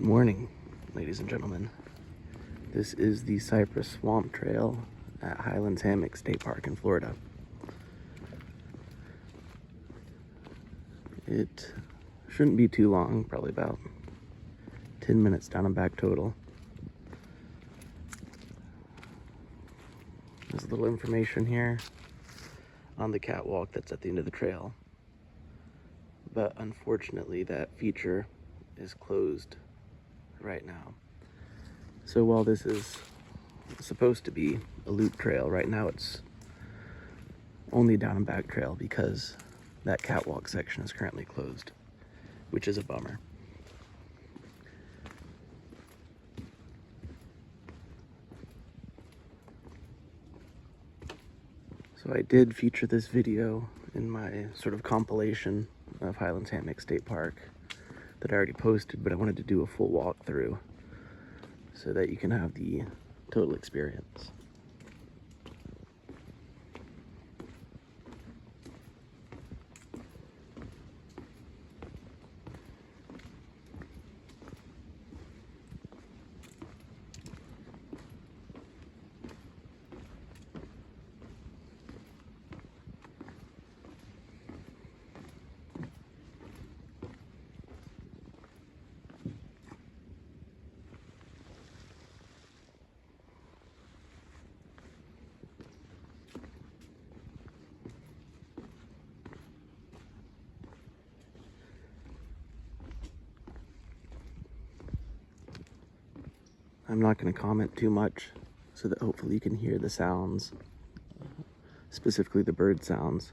Good morning, ladies and gentlemen. This is the Cypress Swamp Trail at Highlands Hammock State Park in Florida. It shouldn't be too long, probably about 10 minutes down and back total. There's a little information here on the catwalk that's at the end of the trail. But unfortunately, that feature is closed right now. So while this is supposed to be a loop trail, right now it's only down and back trail because that catwalk section is currently closed, which is a bummer. So I did feature this video in my sort of compilation of Highlands Hammock State Park that I already posted, but I wanted to do a full walkthrough so that you can have the total experience. I'm not going to comment too much so that hopefully you can hear the sounds, specifically the bird sounds.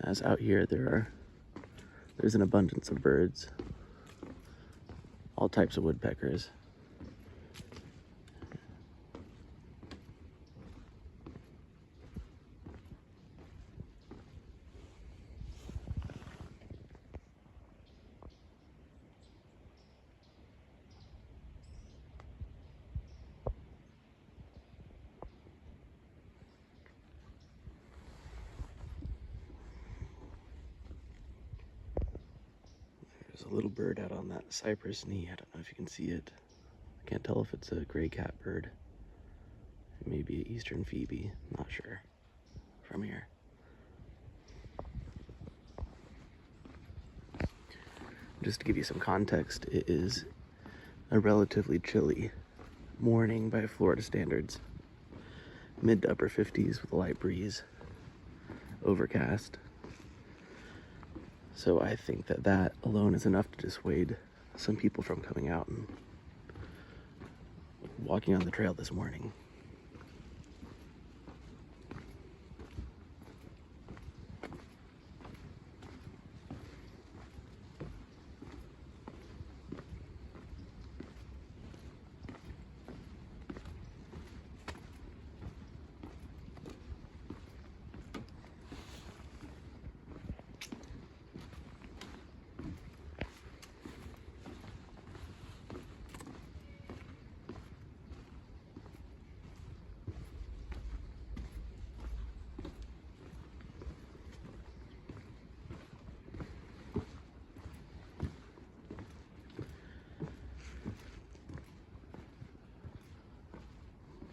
As out here there's an abundance of birds, all types of woodpeckers. There's a little bird out on that cypress knee. I don't know if you can see it. I can't tell if it's a gray cat bird. It may be an eastern phoebe, not sure from here. Just to give you some context, it is a relatively chilly morning by Florida standards. Mid to upper 50s with a light breeze, overcast. So I think that alone is enough to dissuade some people from coming out and walking on the trail this morning.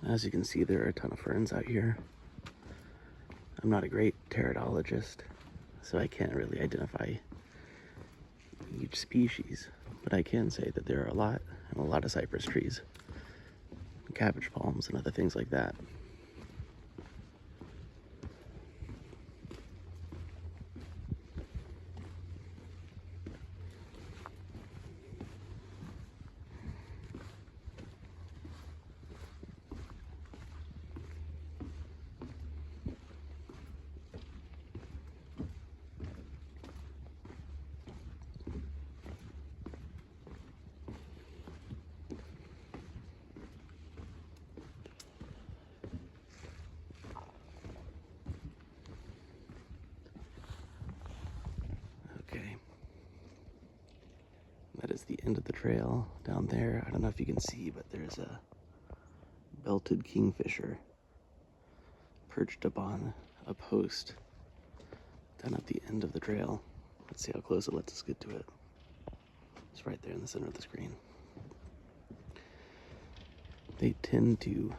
As you can see, there are a ton of ferns out here. I'm not a great teratologist, so I can't really identify each species, but I can say that there are a lot of cypress trees, cabbage palms, and other things like that. That is the end of the trail down there. I don't know if you can see, but there's a belted kingfisher perched upon a post down at the end of the trail. Let's see how close it lets us get to it. It's right there in the center of the screen. They tend to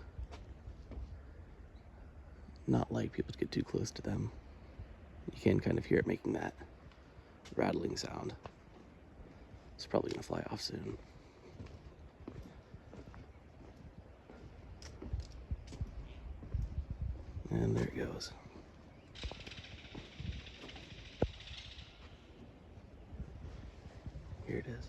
not like people to get too close to them. You can kind of hear it making that rattling sound. It's probably gonna fly off soon. And there it goes. Here it is.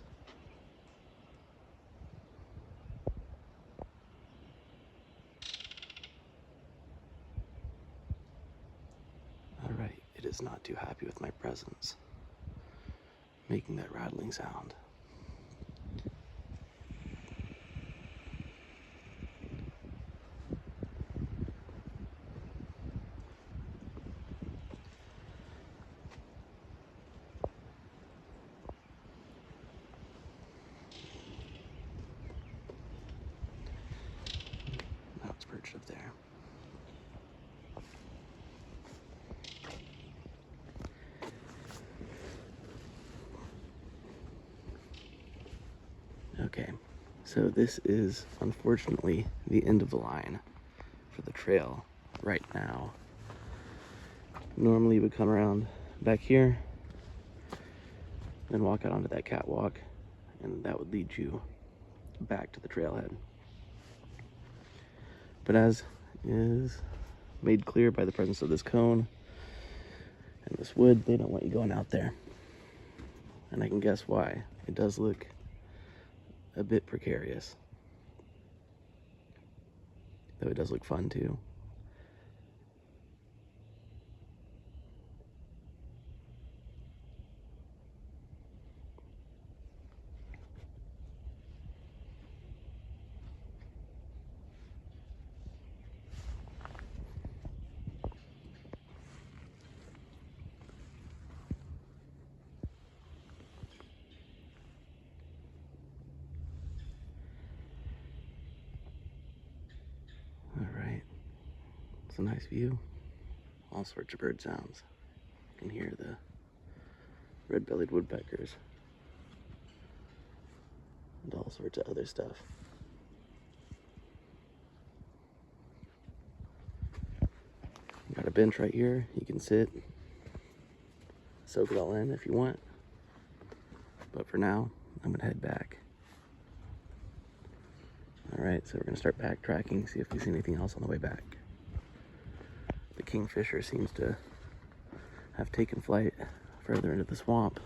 All right, it is not too happy with my presence, making that rattling sound. Now it's perched up there. Okay, so this is unfortunately the end of the line for the trail right now. Normally you would come around back here, then walk out onto that catwalk, and that would lead you back to the trailhead. But as is made clear by the presence of this cone and this wood, they don't want you going out there. And I can guess why. It does look a bit precarious, though it does look fun too. All right, it's a nice view. All sorts of bird sounds. You can hear the red-bellied woodpeckers and all sorts of other stuff. Got a bench right here. You can sit, soak it all in if you want. But for now, I'm gonna head back. All right, so we're gonna start backtracking, see if we see anything else on the way back. The Kingfisher seems to have taken flight further into the swamp.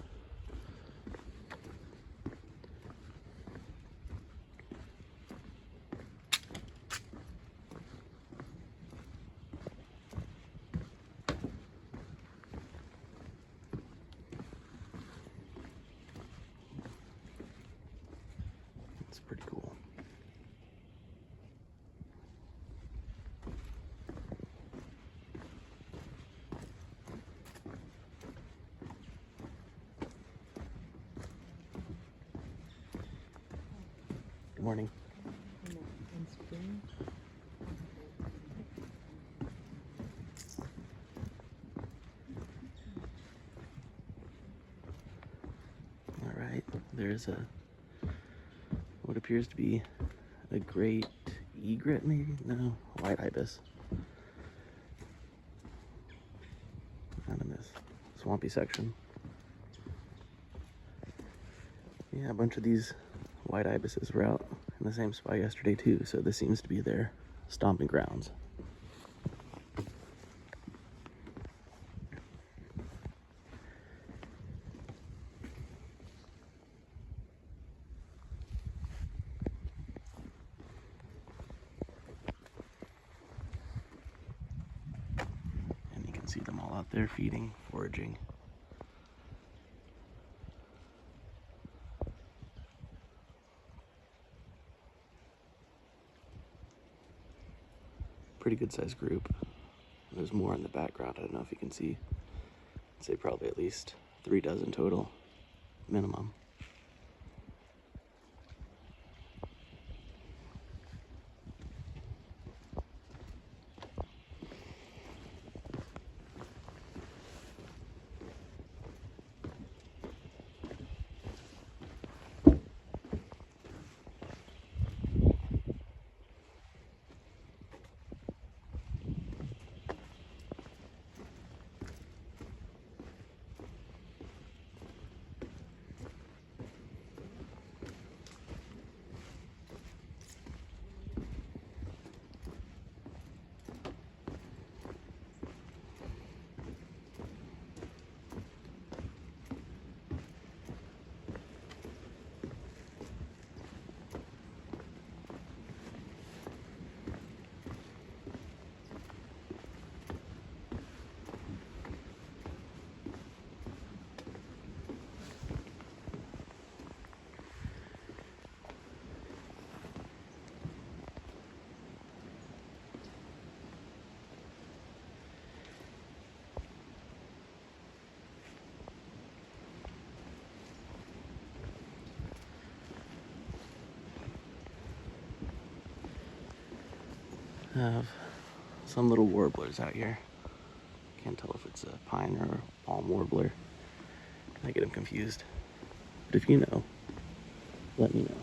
It's pretty cool. Good morning. All right, there's what appears to be a great egret, maybe? No, white ibis. Out in this swampy section. Yeah, a bunch of these white ibises were out in the same spot yesterday too, so this seems to be their stomping grounds. And you can see them all out there feeding, foraging. Pretty good sized group. There's more in the background. I don't know if you can see. I'd say probably at least 3 dozen total, minimum. Have some little warblers out here. Can't tell if it's a pine or a palm warbler. I get them confused. But if you know, let me know.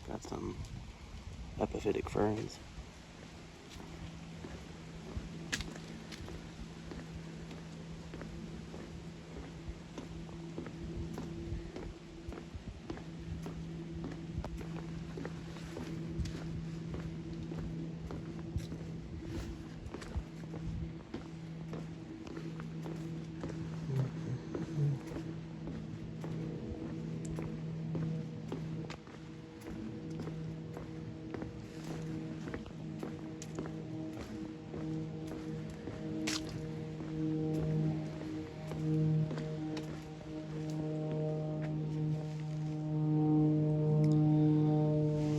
Got some epiphytic ferns.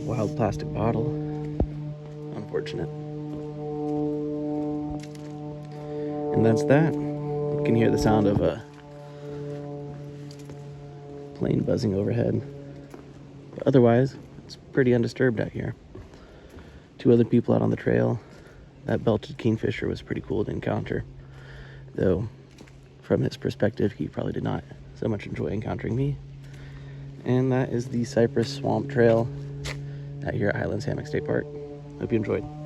Wild plastic bottle. Unfortunate. And that's that. You can hear the sound of a plane buzzing overhead. But otherwise, it's pretty undisturbed out here. 2 other people out on the trail. That belted kingfisher was pretty cool to encounter. Though, from his perspective, he probably did not so much enjoy encountering me. And that is the Cypress Swamp Trail out here at Highlands Hammock State Park. Hope you enjoyed.